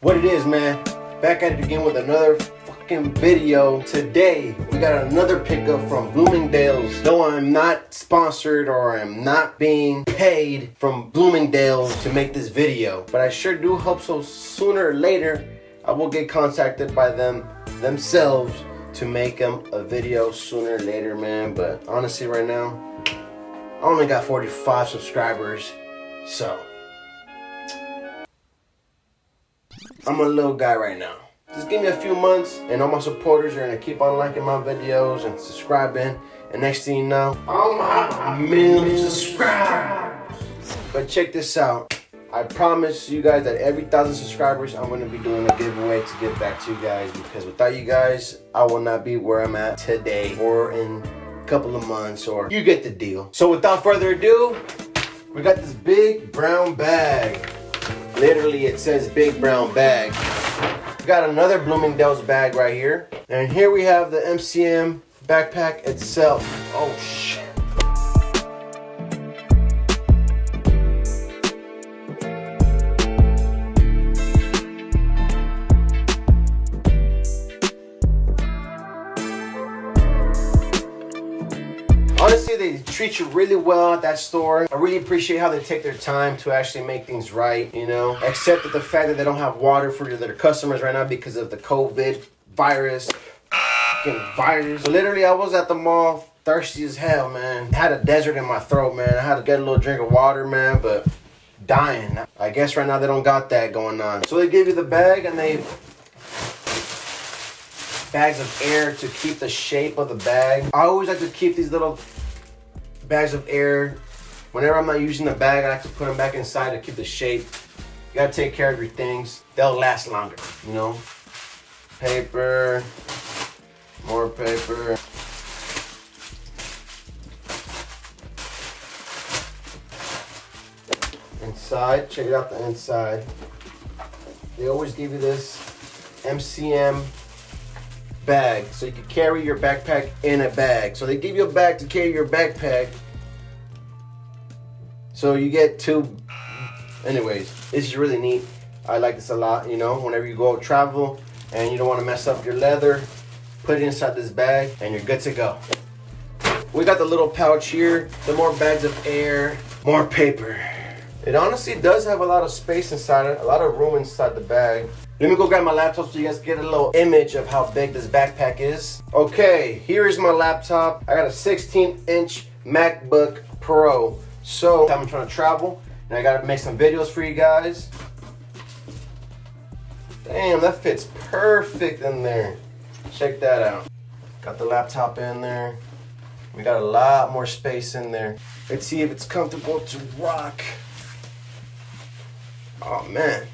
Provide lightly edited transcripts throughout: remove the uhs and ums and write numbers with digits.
What it is, man, back at it again with another fucking video. Today we got another pickup from Bloomingdale's. Though I'm not sponsored or I'm not being paid from Bloomingdale's to make this video, but I sure do hope so sooner or later I will get contacted by them themselves to make them a video sooner or later, man. But honestly, right now I only got 45 subscribers, so I'm a little guy right now. Just give me a few months and all my supporters are gonna keep on liking my videos and subscribing, and next thing you know, I'm a million subscribers. But check this out. I promise you guys that every 1,000 subscribers I'm gonna be doing a giveaway to give back to you guys, because without you guys I will not be where I'm at today or in a couple of months, or you get the deal. So without further ado, we got this big brown bag. Literally it says big brown bag. We got another Bloomingdale's bag right here. And here we have the MCM backpack itself. Oh shit. Honestly, they treat you really well at that store. I really appreciate how they take their time to actually make things right, you know. Except for the fact that they don't have water for their customers right now because of the COVID virus. So literally, I was at the mall thirsty as hell, man. I had a desert in my throat, man. I had to get a little drink of water, man, but dying. I guess right now they don't got that going on. So they give you the bag and they bags of air to keep the shape of the bag. I always like to keep these little bags of air. Whenever I'm not using the bag, I like to put them back inside to keep the shape. You gotta take care of your things. They'll last longer, you know. Paper, more paper. Inside, check it out the inside. They always give you this MCM bag, so you can carry your backpack in a bag. So they give you a bag to carry your backpack, so you get two. Anyways, this is really neat. I like this a lot, you know. Whenever you go travel and you don't want to mess up your leather, put it inside this bag and you're good to go. We got the little pouch here, the more bags of air, more paper. It honestly does have a lot of space inside it, a lot of room inside the bag. Let me go grab my laptop so you guys get a little image of how big this backpack is. Okay, here is my laptop. I got a 16-inch MacBook Pro. So I'm trying to travel and I gotta make some videos for you guys. Damn, that fits perfect in there. Check that out. Got the laptop in there. We got a lot more space in there. Let's see if it's comfortable to rock. Oh man.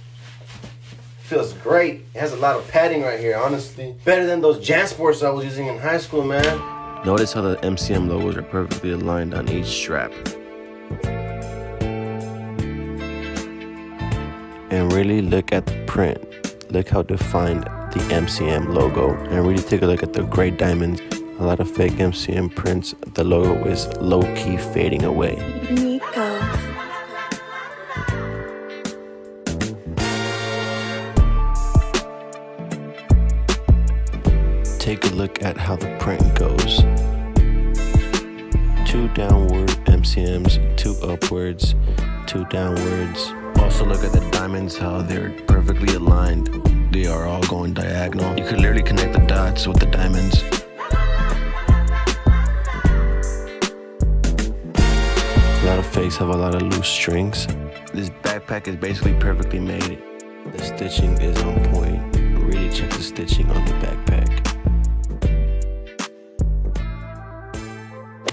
Feels great. It has a lot of padding right here, honestly. Better than those JanSports I was using in high school, man. Notice how the MCM logos are perfectly aligned on each strap. And really look at the print. Look how defined the MCM logo. And really take a look at the gray diamonds. A lot of fake MCM prints, the logo is low-key fading away. Take a look at how the print goes. 2 downward MCMs, 2 upwards, 2 downwards. Also look at the diamonds, how they're perfectly aligned. They are all going diagonal. You could literally connect the dots with the diamonds. A lot of fakes have a lot of loose strings. This backpack is basically perfectly made. The stitching is on point. Really check the stitching on the backpack.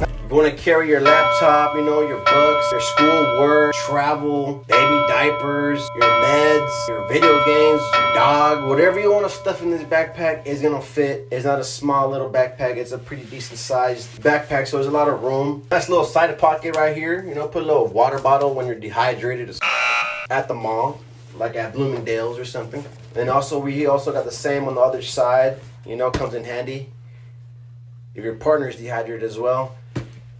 If you want to carry your laptop, you know, your books, your school work, travel, baby diapers, your meds, your video games, your dog, whatever you want to stuff in this backpack is going to fit. It's not a small little backpack. It's a pretty decent sized backpack, so there's a lot of room. Nice little side pocket right here. You know, put a little water bottle when you're dehydrated at the mall, like at Bloomingdale's or something. And also, we also got the same on the other side. You know, comes in handy. If your partner is dehydrated as well,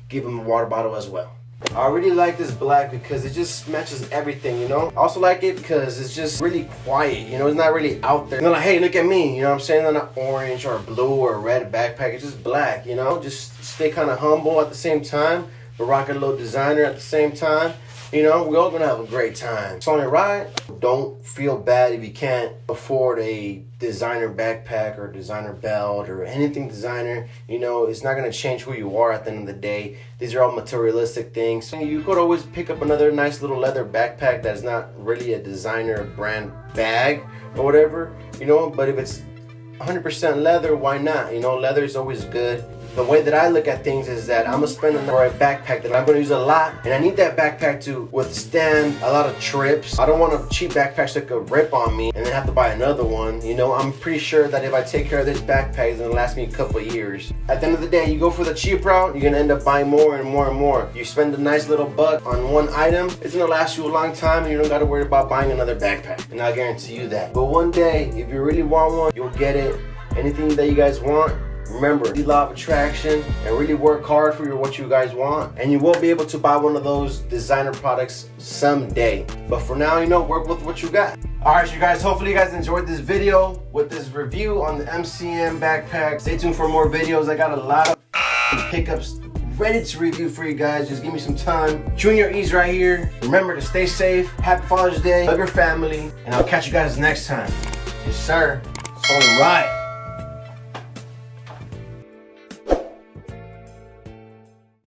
give them a water bottle as well. I really like this black because it just matches everything, you know? I also like it because it's just really quiet, you know? It's not really out there. It's not like, hey, look at me, you know what I'm saying? It's not orange or blue or red backpack. It's just black, you know? Just stay kind of humble at the same time, but rock a little designer at the same time. You know, we're all gonna have a great time. It's only right. Don't feel bad if you can't afford a designer backpack or designer belt or anything designer. You know, it's not gonna change who you are at the end of the day. These are all materialistic things. You could always pick up another nice little leather backpack that's not really a designer brand bag or whatever, you know, but if it's 100% leather, why not? You know, leather is always good. The way that I look at things is that I'm gonna spend for a backpack that I'm gonna use a lot, and I need that backpack to withstand a lot of trips. I don't want a cheap backpack that could rip on me and then have to buy another one. You know, I'm pretty sure that if I take care of this backpack, it's gonna last me a couple of years. At the end of the day, you go for the cheap route, you're gonna end up buying more and more and more. You spend a nice little buck on one item, it's gonna last you a long time, and you don't gotta worry about buying another backpack. And I guarantee you that. But one day, if you really want one, you'll get it. Anything that you guys want, remember, the law of attraction and really work hard for what you guys want, and you will be able to buy one of those designer products someday. But for now, you know, work with what you got. Alright, you guys, hopefully you guys enjoyed this video with this review on the MCM backpack. Stay tuned for more videos. I got a lot of pickups ready to review for you guys. Just give me some time. Junior E's right here. Remember to stay safe. Happy Father's Day. Love your family. And I'll catch you guys next time. Yes, sir. It's all right.